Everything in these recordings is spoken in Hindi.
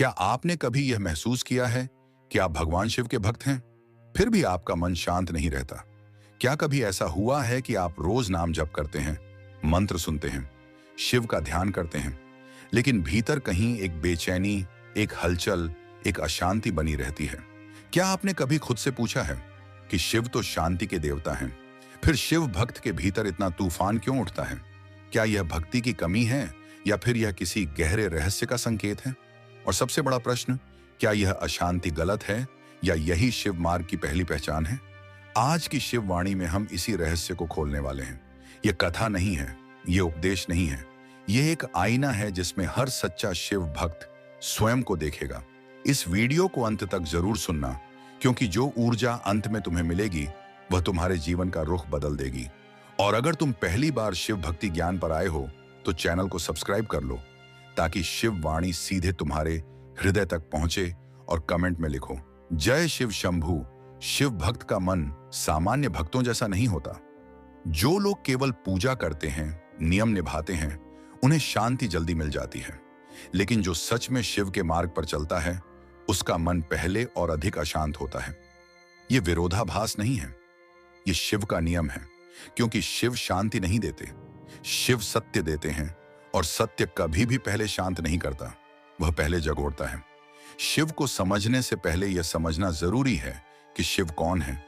क्या आपने कभी यह महसूस किया है कि आप भगवान शिव के भक्त हैं, फिर भी आपका मन शांत नहीं रहता? क्या कभी ऐसा हुआ है कि आप रोज नाम जप करते हैं, मंत्र सुनते हैं, शिव का ध्यान करते हैं, लेकिन भीतर कहीं एक बेचैनी, एक हलचल, एक अशांति बनी रहती है? क्या आपने कभी खुद से पूछा है कि शिव तो शांति के देवता हैं, फिर शिव भक्त के भीतर इतना तूफान क्यों उठता है? क्या यह भक्ति की कमी है या फिर यह किसी गहरे रहस्य का संकेत है? और सबसे बड़ा प्रश्न, क्या यह अशांति गलत है या यही शिव मार्ग की पहली पहचान है? आज की शिव वाणी में हम इसी रहस्य को खोलने वाले हैं। यह कथा नहीं है, यह उपदेश नहीं है, यह एक आईना है जिसमें हर सच्चा शिव भक्त स्वयं को देखेगा। इस वीडियो को अंत तक जरूर सुनना, क्योंकि जो ऊर्जा अंत में तुम्हें मिलेगी वह तुम्हारे जीवन का रुख बदल देगी। और अगर तुम पहली बार शिव भक्ति ज्ञान पर आए हो तो चैनल को सब्सक्राइब कर लो, ताकि शिव वाणी सीधे तुम्हारे हृदय तक पहुंचे। और कमेंट में लिखो, जय शिव शंभू। शिव भक्त का मन सामान्य भक्तों जैसा नहीं होता। जो लोग केवल पूजा करते हैं, नियम निभाते हैं, उन्हें शांति जल्दी मिल जाती है। लेकिन जो सच में शिव के मार्ग पर चलता है, उसका मन पहले और अधिक अशांत होता है। यह विरोधाभास नहीं है, यह शिव का नियम है। क्योंकि शिव शांति नहीं देते, शिव सत्य देते हैं, और सत्य कभी भी पहले शांत नहीं करता, वह पहले जगोड़ता है। शिव को समझने से पहले यह समझना जरूरी है कि शिव कौन है।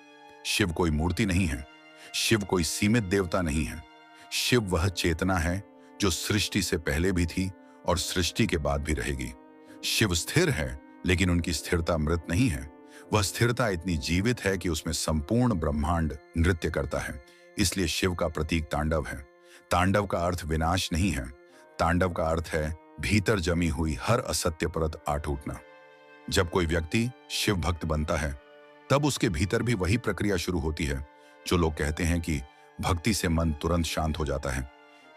शिव कोई मूर्ति नहीं है, शिव कोई सीमित देवता नहीं है। शिव वह चेतना है जो सृष्टि से पहले भी थी और सृष्टि के बाद भी रहेगी। शिव स्थिर है, लेकिन उनकी स्थिरता मृत नहीं है। वह स्थिरता इतनी जीवित है कि उसमें संपूर्ण ब्रह्मांड नृत्य करता है। इसलिए शिव का प्रतीक तांडव है। तांडव का अर्थ विनाश नहीं है, तांडव का अर्थ है भीतर जमी हुई हर असत्य परत आठ उठना। जब कोई व्यक्ति शिव भक्त बनता है, तब उसके भीतर भी वही प्रक्रिया शुरू होती है जो लोग कहते हैं कि भक्ति से मन तुरंत शांत हो जाता है।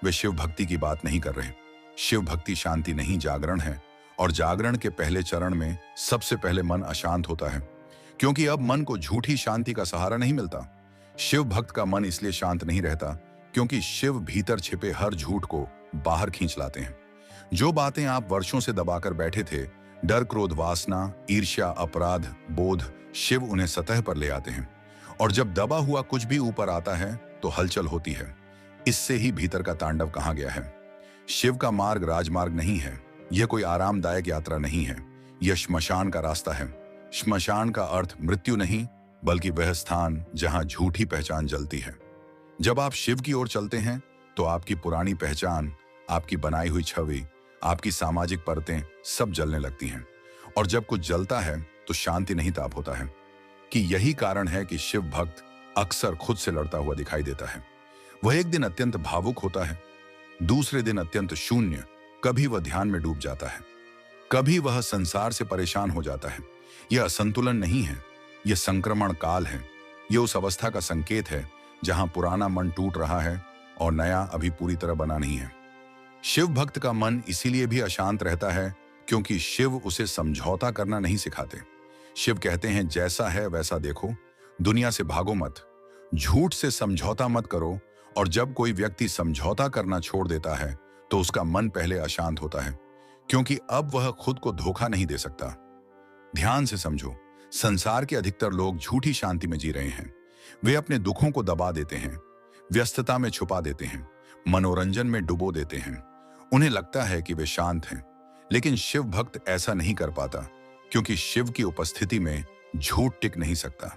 वे शिव भक्ति की बात नहीं कर रहे। शिव भक्ति शांति नहीं, जागरण है। और जागरण के पहले चरण में सबसे पहले मन अशांत होता है, क्योंकि अब मन को झूठी शांति का सहारा नहीं मिलता। शिव भक्त का मन इसलिए शांत नहीं रहता क्योंकि शिव भीतर छिपे हर झूठ को बाहर खींच लाते हैं। जो बातें आप वर्षों से दबाकर बैठे थे, डर, क्रोध, वासना, ईर्ष्या, अपराध बोध, शिव उन्हें सतह पर ले आते हैं। और जब दबा हुआ कुछ भी ऊपर आता है तो हलचल होती है। इससे ही भीतर का तांडव कहा गया है। शिव का मार्ग राजमार्ग नहीं है, यह कोई आरामदायक यात्रा नहीं है, यह श्मशान का रास्ता है। श्मशान का अर्थ मृत्यु नहीं, बल्कि वह स्थान जहां झूठी पहचान जलती है। जब आप शिव की ओर चलते हैं तो आपकी पुरानी पहचान, आपकी बनाई हुई छवि, आपकी सामाजिक परतें सब जलने लगती हैं। और जब कुछ जलता है तो शांति नहीं ताप होता है। कि यही कारण है कि शिव भक्त अक्सर खुद से लड़ता हुआ दिखाई देता है। वह एक दिन अत्यंत भावुक होता है, दूसरे दिन अत्यंत शून्य। कभी वह ध्यान में डूब जाता है, कभी वह संसार से परेशान हो जाता है। यह असंतुलन नहीं है, यह संक्रमण काल है। यह उस अवस्था का संकेत है जहां पुराना मन टूट रहा है और नया अभी पूरी तरह बना नहीं है। शिव भक्त का मन इसीलिए भी अशांत रहता है क्योंकि शिव उसे समझौता करना नहीं सिखाते। शिव कहते हैं, जैसा है वैसा देखो, दुनिया से भागो मत, झूठ से समझौता मत करो। और जब कोई व्यक्ति समझौता करना छोड़ देता है तो उसका मन पहले अशांत होता है, क्योंकि अब वह खुद को धोखा नहीं दे सकता। ध्यान से समझो, संसार के अधिकतर लोग झूठी शांति में जी रहे हैं। वे अपने दुखों को दबा देते हैं, व्यस्तता में छुपा देते हैं, मनोरंजन में डुबो देते हैं। उन्हें लगता है कि वे शांत हैं, लेकिन शिव भक्त ऐसा नहीं कर पाता, क्योंकि शिव की उपस्थिति में झूठ टिक नहीं सकता।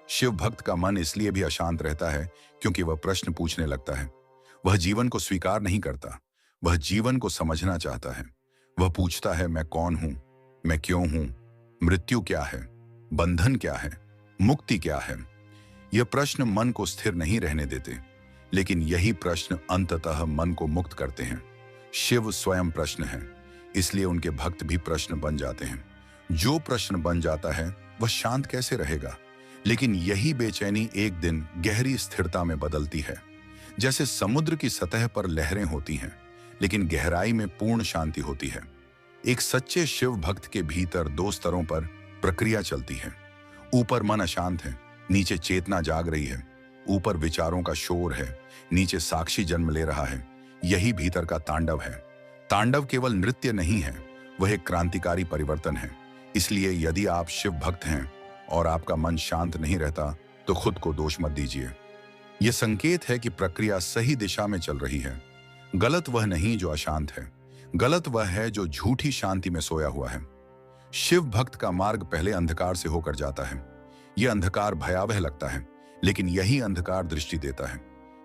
शिव भक्त का मन इसलिए भी अशांत रहता है क्योंकि वह प्रश्न पूछने लगता है। वह जीवन को स्वीकार नहीं करता, वह जीवन को समझना चाहता है। वह पूछता है, मैं कौन हूं, मैं क्यों हूं, मृत्यु क्या है, बंधन क्या है, मुक्ति क्या है। यह प्रश्न मन को स्थिर नहीं रहने देते, लेकिन यही प्रश्न अंततः मन को मुक्त करते हैं। शिव स्वयं प्रश्न है, इसलिए उनके भक्त भी प्रश्न बन जाते हैं। जो प्रश्न बन जाता है वह शांत कैसे रहेगा? लेकिन यही बेचैनी एक दिन गहरी स्थिरता में बदलती है। जैसे समुद्र की सतह पर लहरें होती हैं, लेकिन गहराई में पूर्ण शांति होती है। एक सच्चे शिव भक्त के भीतर दो स्तरों पर प्रक्रिया चलती है। ऊपर मन अशांत है, नीचे चेतना जाग रही है। ऊपर विचारों का शोर है, नीचे साक्षी जन्म ले रहा है। यही भीतर का तांडव है। तांडव केवल नृत्य नहीं है, वह एक क्रांतिकारी परिवर्तन है। इसलिए यदि आप शिव भक्त हैं और आपका मन शांत नहीं रहता तो खुद को दोष मत दीजिए। यह संकेत है कि प्रक्रिया सही दिशा में चल रही है। गलत वह नहीं जो अशांत है, गलत वह है जो झूठी शांति में सोया हुआ है। शिव भक्त का मार्ग पहले अंधकार से होकर जाता है। यह अंधकार भयावह लगता है, लेकिन यही अंधकार दृष्टि देता है।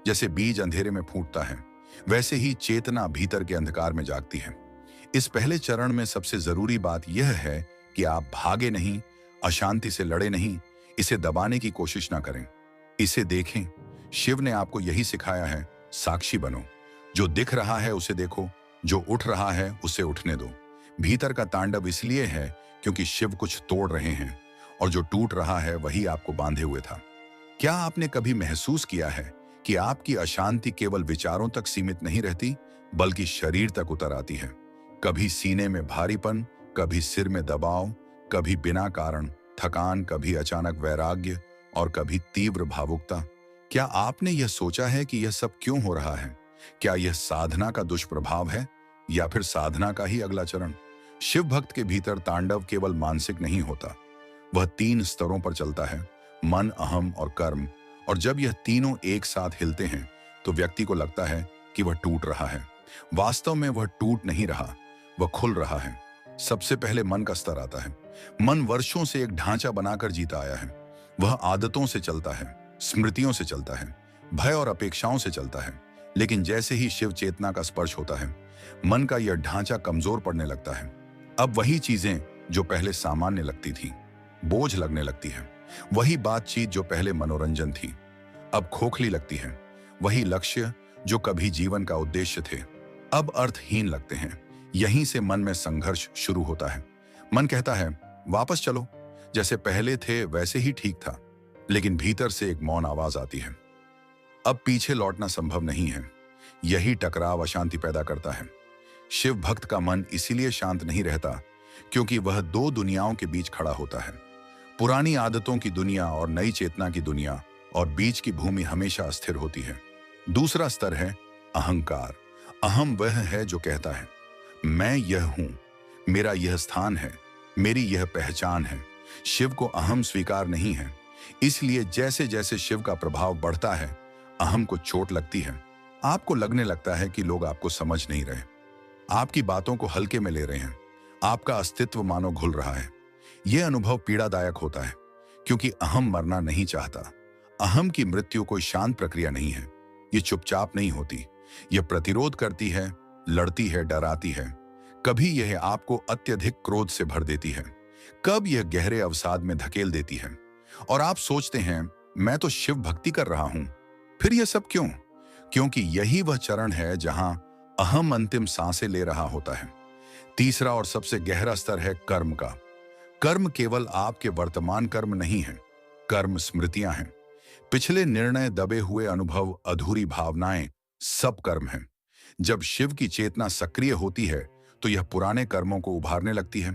जैसे बीज अंधेरे में फूटता है, वैसे ही चेतना भीतर के अंधकार में जागती है। इस पहले चरण में सबसे जरूरी बात यह है कि आप भागे नहीं, अशांति से लड़े नहीं, इसे दबाने की कोशिश ना करें, इसे देखें। शिव ने आपको यही सिखाया है, साक्षी बनो। जो दिख रहा है उसे देखो, जो उठ रहा है उसे उठने दो। भीतर का तांडव इसलिए है क्योंकि शिव कुछ तोड़ रहे हैं, और जो टूट रहा है वही आपको बांधे हुए था। क्या आपने कभी महसूस किया है कि आपकी अशांति केवल विचारों तक सीमित नहीं रहती, बल्कि शरीर तक उतर आती है? कभी सीने में भारीपन, कभी सिर में दबाव, कभी बिना कारण थकान, कभी अचानक वैराग्य और कभी तीव्र भावुकता। क्या आपने यह सोचा है कि यह सब क्यों हो रहा है? क्या यह साधना का दुष्प्रभाव है या फिर साधना का ही अगला चरण? शिव भक्त के भीतर तांडव केवल मानसिक नहीं होता, वह 3 स्तरों पर चलता है, मन, अहम और कर्म। और जब यह तीनों एक साथ हिलते हैं तो व्यक्ति को लगता है कि वह टूट रहा है। वास्तव में वह टूट नहीं रहा, वह खुल रहा है। सबसे पहले मन का स्तर आता है। मन वर्षों से एक ढांचा बनाकर जीता आया है। वह आदतों से चलता है, स्मृतियों से चलता है, भय और अपेक्षाओं से चलता है। लेकिन जैसे ही शिव चेतना का स्पर्श होता है, मन का यह ढांचा कमजोर पड़ने लगता है। अब वही चीजें जो पहले सामान्य लगती थी, बोझ लगने लगती है। वही बातचीत जो पहले मनोरंजन थी, अब खोखली लगती है। वही लक्ष्य जो कभी जीवन का उद्देश्य थे, अब अर्थहीन लगते हैं। यहीं से मन में संघर्ष शुरू होता है। मन कहता है, वापस चलो, जैसे पहले थे वैसे ही ठीक था। लेकिन भीतर से एक मौन आवाज आती है, अब पीछे लौटना संभव नहीं है। यही टकराव अशांति पैदा करता है। शिव भक्त का मन इसीलिए शांत नहीं रहता क्योंकि वह 2 दुनियाओं के बीच खड़ा होता है, पुरानी आदतों की दुनिया और नई चेतना की दुनिया, और बीच की भूमि हमेशा अस्थिर होती है। दूसरा स्तर है अहंकार। अहम वह है जो कहता है, मैं यह हूं, मेरा यह स्थान है, मेरी यह पहचान है। शिव को अहम स्वीकार नहीं है। इसलिए जैसे जैसे शिव का प्रभाव बढ़ता है, अहम को चोट लगती है। आपको लगने लगता है कि लोग आपको समझ नहीं रहे, आपकी बातों को हल्के में ले रहे हैं, आपका अस्तित्व मानो घुल रहा है। यह अनुभव पीड़ादायक होता है क्योंकि अहम मरना नहीं चाहता। अहम की मृत्यु कोई शांत प्रक्रिया नहीं है। यह चुपचाप नहीं होती, यह प्रतिरोध करती है, लड़ती है, डराती है। कभी यह आपको अत्यधिक क्रोध से भर देती है, कब यह गहरे अवसाद में धकेल देती है, और आप सोचते हैं मैं तो शिव भक्ति कर रहा हूं, फिर यह सब क्यों? क्योंकि यही वह चरण है जहां अहम अंतिम सांसें ले रहा होता है। तीसरा और सबसे गहरा स्तर है कर्म का। कर्म केवल आपके वर्तमान कर्म नहीं है, कर्म स्मृतियां हैं। पिछले निर्णय, दबे हुए अनुभव, अधूरी भावनाएं, सब कर्म हैं। जब शिव की चेतना सक्रिय होती है तो यह पुराने कर्मों को उभारने लगती है।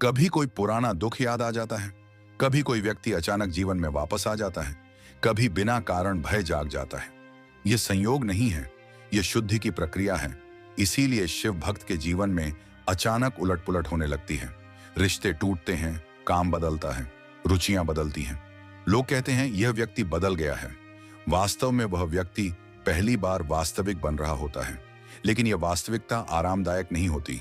कभी कोई पुराना दुख याद आ जाता है, कभी कोई व्यक्ति अचानक जीवन में वापस आ जाता है, कभी बिना कारण भय जाग जाता है। यह संयोग नहीं है, यह शुद्धि की प्रक्रिया है। इसीलिए शिव भक्त के जीवन में अचानक उलट-पुलट होने लगती है। रिश्ते टूटते हैं, काम बदलता है, रुचियां बदलती हैं। लोग कहते हैं यह व्यक्ति बदल गया है। वास्तव में वह व्यक्ति पहली बार वास्तविक बन रहा होता है। लेकिन यह वास्तविकता आरामदायक नहीं होती।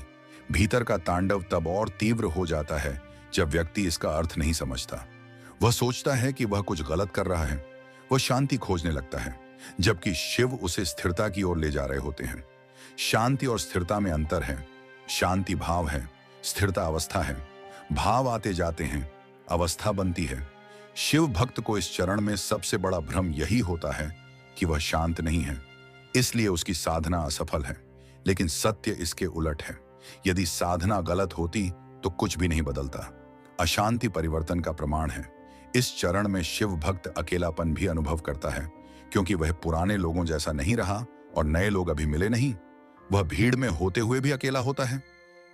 भीतर का तांडव तब और तीव्र हो जाता है जब व्यक्ति इसका अर्थ नहीं समझता। वह सोचता है कि वह कुछ गलत कर रहा है। वह शांति खोजने लगता है, जबकि शिव उसे स्थिरता की ओर ले जा रहे होते हैं। शांति और स्थिरता में अंतर है। शांति भाव है, स्थिरता अवस्था है। भाव आते जाते हैं, अवस्था बनती है। शिव भक्त को इस चरण में सबसे बड़ा भ्रम यही होता है कि वह शांत नहीं है, इसलिए उसकी साधना असफल है। लेकिन सत्य इसके उलट है। यदि साधना गलत होती तो कुछ भी नहीं बदलता। अशांति परिवर्तन का प्रमाण है। इस चरण में शिव भक्त अकेलापन भी अनुभव करता है, क्योंकि वह पुराने लोगों जैसा नहीं रहा और नए लोग अभी मिले नहीं। वह भीड़ में होते हुए भी अकेला होता है।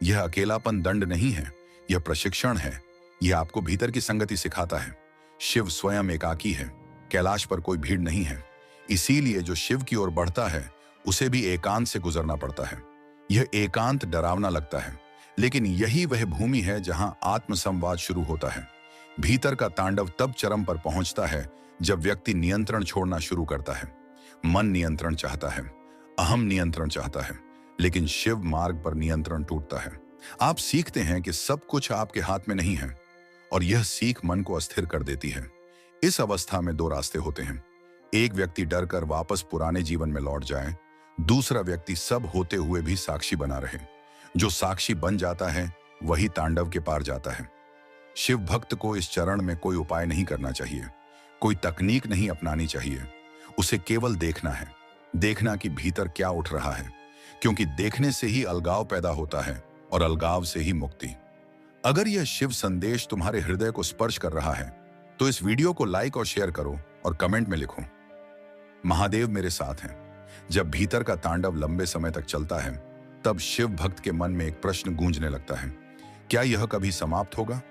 यह अकेलापन दंड नहीं है, यह प्रशिक्षण है। यह आपको भीतर की संगति सिखाता है। शिव स्वयं एकाकी है, कैलाश पर कोई भीड़ नहीं है। इसीलिए जो शिव की ओर बढ़ता है उसे भी एकांत से गुजरना पड़ता है। यह एकांत डरावना लगता है, लेकिन यही वह भूमि है जहां आत्मसंवाद शुरू होता है। भीतर का तांडव तब चरम पर पहुंचता है जब व्यक्ति नियंत्रण छोड़ना शुरू करता है। मन नियंत्रण चाहता है, अहम नियंत्रण चाहता है, लेकिन शिव मार्ग पर नियंत्रण टूटता है। आप सीखते हैं कि सब कुछ आपके हाथ में नहीं है, और यह सीख मन को अस्थिर कर देती है। इस अवस्था में दो रास्ते होते हैं। एक व्यक्ति डर कर वापस पुराने जीवन में लौट जाए, दूसरा व्यक्ति सब होते हुए भी साक्षी बना रहे। जो साक्षी बन जाता है वही तांडव के पार जाता है। शिव भक्त को इस चरण में कोई उपाय नहीं करना चाहिए, कोई तकनीक नहीं अपनानी चाहिए। उसे केवल देखना है, देखना कि भीतर क्या उठ रहा है, क्योंकि देखने से ही अलगाव पैदा होता है और अलगाव से ही मुक्ति। अगर यह शिव संदेश तुम्हारे हृदय को स्पर्श कर रहा है तो इस वीडियो को लाइक और शेयर करो और कमेंट में लिखो, महादेव मेरे साथ हैं। जब भीतर का तांडव लंबे समय तक चलता है तब शिव भक्त के मन में एक प्रश्न गूंजने लगता है, क्या यह कभी समाप्त होगा?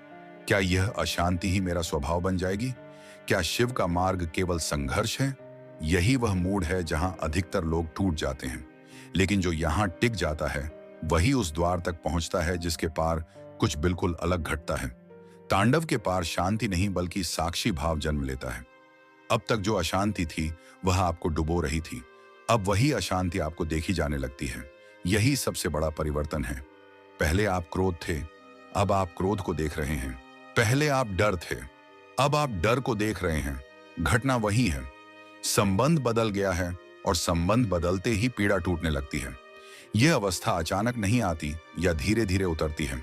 क्या यह अशांति ही मेरा स्वभाव बन जाएगी? क्या शिव का मार्ग केवल संघर्ष है? यही वह मूड है जहां अधिकतर लोग टूट जाते हैं, लेकिन जो यहां टिक जाता है वही उस द्वार तक पहुंचता है जिसके पार कुछ बिल्कुल अलग घटता है। तांडव के पार शांति नहीं बल्कि साक्षी भाव जन्म लेता है। अब तक जो अशांति थी वह आपको डुबो रही थी, अब वही अशांति आपको देखी जाने लगती है। यही सबसे बड़ा परिवर्तन है। पहले आप क्रोध थे, अब आप क्रोध को देख रहे हैं। पहले आप डर थे, अब आप डर को देख रहे हैं। घटना वही है, संबंध बदल गया है, और संबंध बदलते ही पीड़ा टूटने लगती है। यह अवस्था अचानक नहीं आती या धीरे धीरे उतरती है।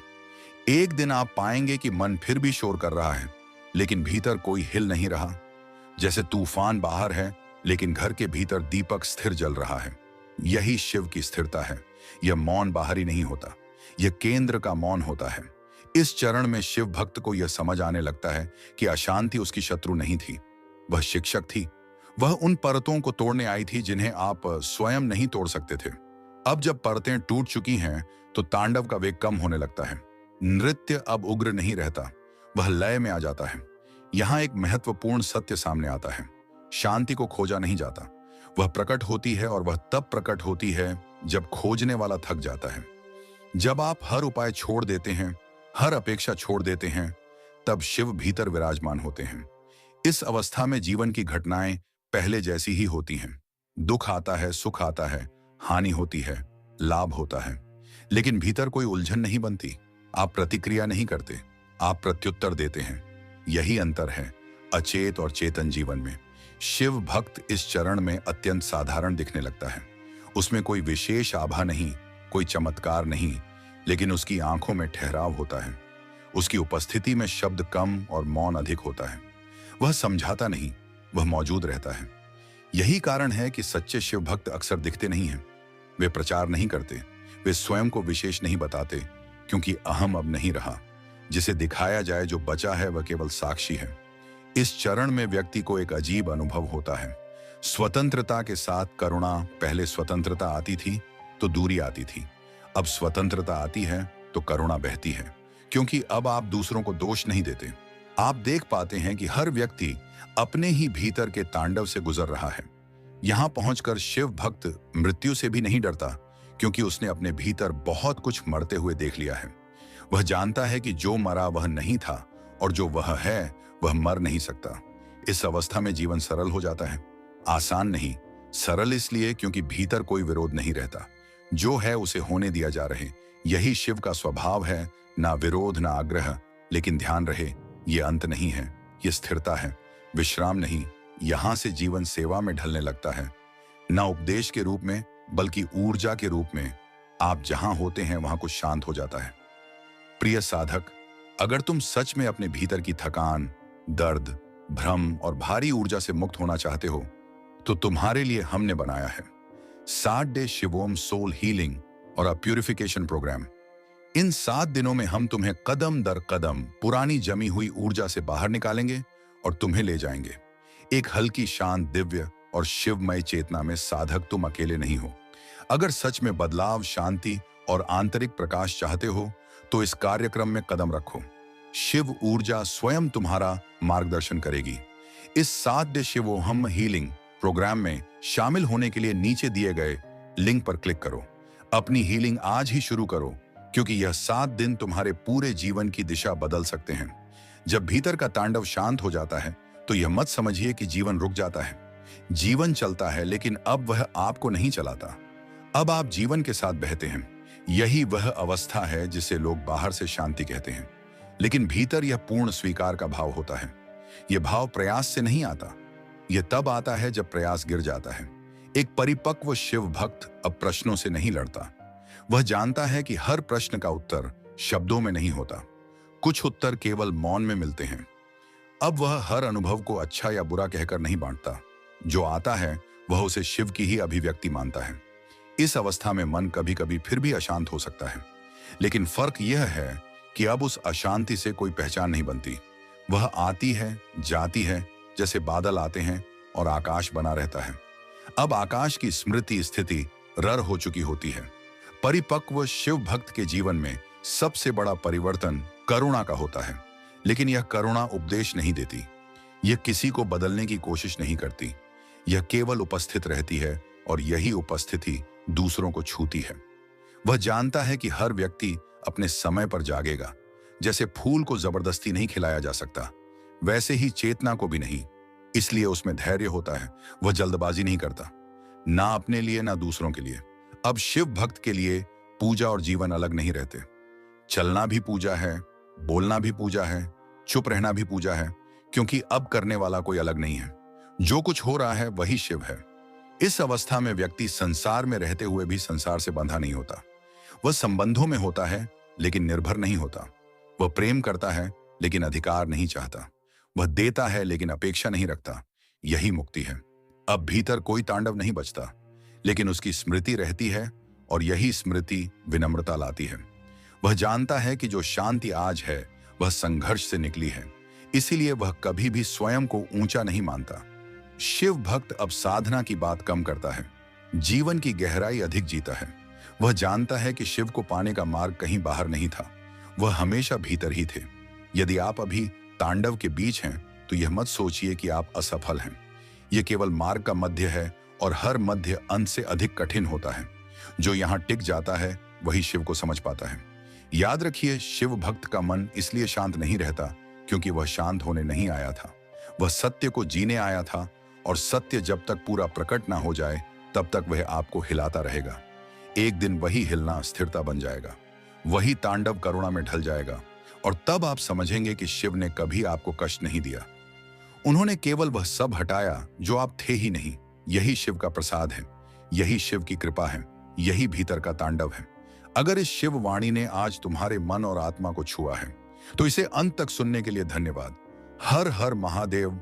एक दिन आप पाएंगे कि मन फिर भी शोर कर रहा है, लेकिन भीतर कोई हिल नहीं रहा। जैसे तूफान बाहर है लेकिन घर के भीतर दीपक स्थिर जल रहा है। यही शिव की स्थिरता है। यह मौन बाहरी नहीं होता, यह केंद्र का मौन होता है। इस चरण में शिव भक्त को यह समझ आने लगता है कि अशांति उसकी शत्रु नहीं थी, वह शिक्षक थी। वह उन परतों को तोड़ने आई थी जिन्हें आप स्वयं नहीं तोड़ सकते थे। अब जब परतें टूट चुकी हैं तो तांडव का वेग कम होने लगता है। नृत्य अब उग्र नहीं रहता, वह लय में आ जाता है। यहां एक महत्वपूर्ण सत्य सामने आता है, शांति को खोजा नहीं जाता, वह प्रकट होती है, और वह तब प्रकट होती है जब खोजने वाला थक जाता है। जब आप हर उपाय छोड़ देते हैं, हर अपेक्षा छोड़ देते हैं, तब शिव भीतर विराजमान होते हैं। इस अवस्था में जीवन की घटनाएं पहले जैसी ही होती हैं। दुख आता है, सुख आता है, हानि होती है, लाभ होता है, लेकिन भीतर कोई उलझन नहीं बनती। आप प्रतिक्रिया नहीं करते, आप प्रत्युत्तर देते हैं। यही अंतर है अचेत और चेतन जीवन में। शिव भक्त इस चरण में अत्यंत साधारण दिखने लगता है। उसमें कोई विशेष आभा नहीं, कोई चमत्कार नहीं, लेकिन उसकी आंखों में ठहराव होता है। उसकी उपस्थिति में शब्द कम और मौन अधिक होता है। वह समझाता नहीं, वह मौजूद रहता है। यही कारण है कि सच्चे शिव भक्त अक्सर दिखते नहीं हैं। वे प्रचार नहीं करते, वे स्वयं को विशेष नहीं बताते, क्योंकि अहम अब नहीं रहा। जिसे दिखाया जाए, जो बचा है वह केवल साक्षी है। इस चरण में व्यक्ति को एक अजीब अनुभव होता है। स्वतंत्रता के साथ करुणा। पहले स्वतंत्रता आती थी तो दूरी आती थी, अब स्वतंत्रता आती है तो करुणा बहती है, क्योंकि अब आप दूसरों को दोष नहीं देते। आप देख पाते हैं कि हर व्यक्ति अपने ही भीतर के तांडव से गुजर रहा है। यहां पहुंचकर शिव भक्त मृत्यु से भी नहीं डरता, क्योंकि उसने अपने भीतर बहुत कुछ मरते हुए देख लिया है। वह जानता है कि जो मरा वह नहीं था, और जो वह है वह मर नहीं सकता। इस अवस्था में जीवन सरल हो जाता है। आसान नहीं, सरल इसलिए क्योंकि भीतर कोई विरोध नहीं रहता। जो है उसे होने दिया जा रहे। यही शिव का स्वभाव है, ना विरोध ना आग्रह। लेकिन ध्यान रहे, ये अंत नहीं है, ये स्थिरता है, विश्राम नहीं। यहां से जीवन सेवा में ढलने लगता है, ना उपदेश के रूप में बल्कि ऊर्जा के रूप में। आप जहां होते हैं वहां कुछ शांत हो जाता है। प्रिय साधक, अगर तुम सच में अपने भीतर की थकान, दर्द, भ्रम और भारी ऊर्जा से मुक्त होना चाहते हो, तो तुम्हारे लिए हमने बनाया है 7 डे शिवोम सोल हीलिंग और प्यूरिफिकेशन प्रोग्राम। इन 7 दिनों में हम तुम्हें कदम दर कदम पुरानी जमी हुई ऊर्जा से बाहर निकालेंगे और तुम्हें ले जाएंगे एक हल्की, शांत, दिव्य और शिवमय चेतना में। साधक, तुम अकेले नहीं हो। अगर सच में बदलाव, शांति और आंतरिक प्रकाश चाहते हो तो इस कार्यक्रम में कदम रखो। शिव ऊर्जा स्वयं तुम्हारा मार्गदर्शन करेगी। इस 7 डे शिवोहम हीलिंग प्रोग्राम में शामिल होने के लिए नीचे दिए गए लिंक पर क्लिक करो। अपनी हीलिंग आज ही शुरू करो, क्योंकि यह 7 दिन तुम्हारे पूरे जीवन की दिशा बदल सकते हैं। जब भीतर का तांडव शांत हो जाता है तो यह मत समझिए कि जीवन रुक जाता है। जीवन चलता है, लेकिन अब वह आपको नहीं चलाता। अब आप जीवन के साथ बहते हैं। यही वह अवस्था है जिसे लोग बाहर से शांति कहते हैं, लेकिन भीतर यह पूर्ण स्वीकार का भाव होता है। यह भाव प्रयास से नहीं आता। यह तब आता है जब प्रयास गिर जाता है। एक परिपक्व शिव भक्त अब प्रश्नों से नहीं लड़ता। वह जानता है कि हर प्रश्न का उत्तर शब्दों में नहीं होता। कुछ उत्तर केवल मौन में मिलते हैं। अब वह हर अनुभव को अच्छा या बुरा कहकर नहीं बांटता। जो आता है वह उसे शिव की ही अभिव्यक्ति मानता है। इस अवस्था में मन कभी कभी फिर भी अशांत हो सकता है, लेकिन फर्क यह है कि अब उस अशांति से कोई पहचान नहीं बनती। वह आती है, जाती है, जैसे बादल आते हैं और आकाश बना रहता है। अब आकाश की स्मृति स्थिति रर हो चुकी होती है। परिपक्व शिव भक्त के जीवन में सबसे बड़ा परिवर्तन करुणा का होता है, लेकिन यह करुणा उपदेश नहीं देती। यह किसी को बदलने की कोशिश नहीं करती। यह केवल उपस्थित रहती है, और यही उपस्थिति दूसरों को छूती है। वह जानता है कि हर व्यक्ति अपने समय पर जागेगा। जैसे फूल को जबरदस्ती नहीं खिलाया जा सकता, वैसे ही चेतना को भी नहीं। इसलिए उसमें धैर्य होता है। वह जल्दबाजी नहीं करता, ना अपने लिए ना दूसरों के लिए। अब शिव भक्त के लिए पूजा और जीवन अलग नहीं रहते। चलना भी पूजा है, बोलना भी पूजा है, चुप रहना भी पूजा है, क्योंकि अब करने वाला कोई अलग नहीं है। जो कुछ हो रहा है वही शिव है। इस अवस्था में व्यक्ति संसार में रहते हुए भी संसार से बंधा नहीं होता। वह संबंधों में होता है, लेकिन निर्भर नहीं होता। वह प्रेम करता है, लेकिन अधिकार नहीं चाहता। वह देता है, लेकिन अपेक्षा नहीं रखता। यही मुक्ति है। अब भीतर कोई तांडव नहीं बचता, लेकिन उसकी स्मृति रहती है, और यही स्मृति विनम्रता लाती है। वह जानता है कि जो शांति आज है वह संघर्ष से निकली है, इसीलिए वह कभी भी स्वयं को ऊंचा नहीं मानता। शिव भक्त अब साधना की बात कम करता है, जीवन की गहराई अधिक जीता है। वह जानता है कि शिव को पाने का मार्ग कहीं बाहर नहीं था, वह हमेशा भीतर ही थे। यदि आप अभी तांडव के बीच हैं तो यह मत सोचिए कि आप असफल हैं। यह केवल मार्ग का मध्य है, और हर मध्य अंत से अधिक कठिन होता है। जो यहाँ टिक जाता है वही शिव को समझ पाता है। याद रखिए, शिव भक्त का मन इसलिए शांत नहीं रहता क्योंकि वह शांत होने नहीं आया था। वह सत्य को जीने आया था, और सत्य जब तक पूरा प्रकट ना हो जाए तब तक वह आपको हिलाता रहेगा। एक दिन वही हिलना स्थिरता बन जाएगा। वही तांडव करुणा में ढल जाएगा, और तब आप समझेंगे कि शिव ने कभी आपको कष्ट नहीं दिया। उन्होंने केवल वह सब हटाया जो आप थे ही नहीं। यही शिव का प्रसाद है, यही शिव की कृपा है, यही भीतर का तांडव है। अगर इस शिव वाणी ने आज तुम्हारे मन और आत्मा को छुआ है तो इसे अंत तक सुनने के लिए धन्यवाद। हर हर महादेव।